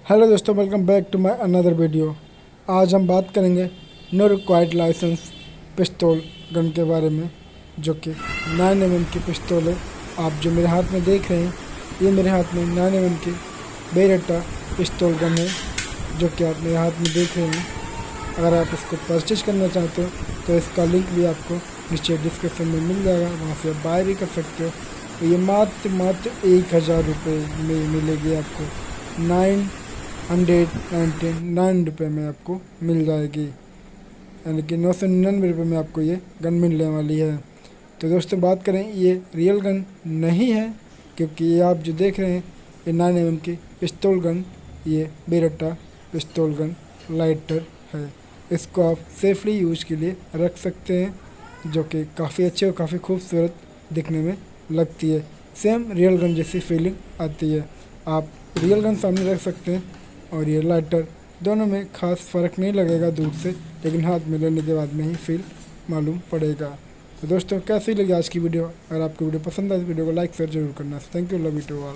Hello दोस्तों, welcome back to my another video. आज हम बात करेंगे नो रिक्वायर्ड लाइसेंस पिस्तौल गन के बारे में, जो कि 9mm की पिस्तौल है। आप जो मेरे हाथ में देख रहे हैं, ये मेरे हाथ में 9mm की बेरेटा पिस्तौल गन है, जो कि आप मेरे हाथ में देख रहे हैं। अगर आप इसको परचेज करना चाहते हो तो इसका लिंक भी आपको नीचे डिस्क्रिप्शन में मिल जाएगा, वहाँ से आप बाय भी कर सकते हो। तो ये मात्र 1000 रुपये में मिलेगी आपको, 999 रुपये में आपको मिल जाएगी, यानी कि 999 रुपये में आपको ये गन मिलने वाली है। तो दोस्तों बात करें, ये रियल गन नहीं है, क्योंकि ये आप जो देख रहे हैं ये 9mm की पिस्तौल गन, ये बेरेटा पिस्तौल गन लाइटर है। इसको आप सेफली यूज के लिए रख सकते हैं, जो कि काफ़ी अच्छे और काफ़ी खूबसूरत दिखने में लगती है। सेम रियल गन जैसी फीलिंग आती है। आप रियल गन सामने रख सकते हैं और ये लाइटर, दोनों में खास फ़र्क नहीं लगेगा दूर से, लेकिन हाथ में लेने के बाद में ही फील मालूम पड़ेगा। तो दोस्तों कैसी लगी आज की वीडियो? अगर आपको वीडियो पसंद आए तो वीडियो को लाइक शेयर जरूर करना। Thank you, love you to all.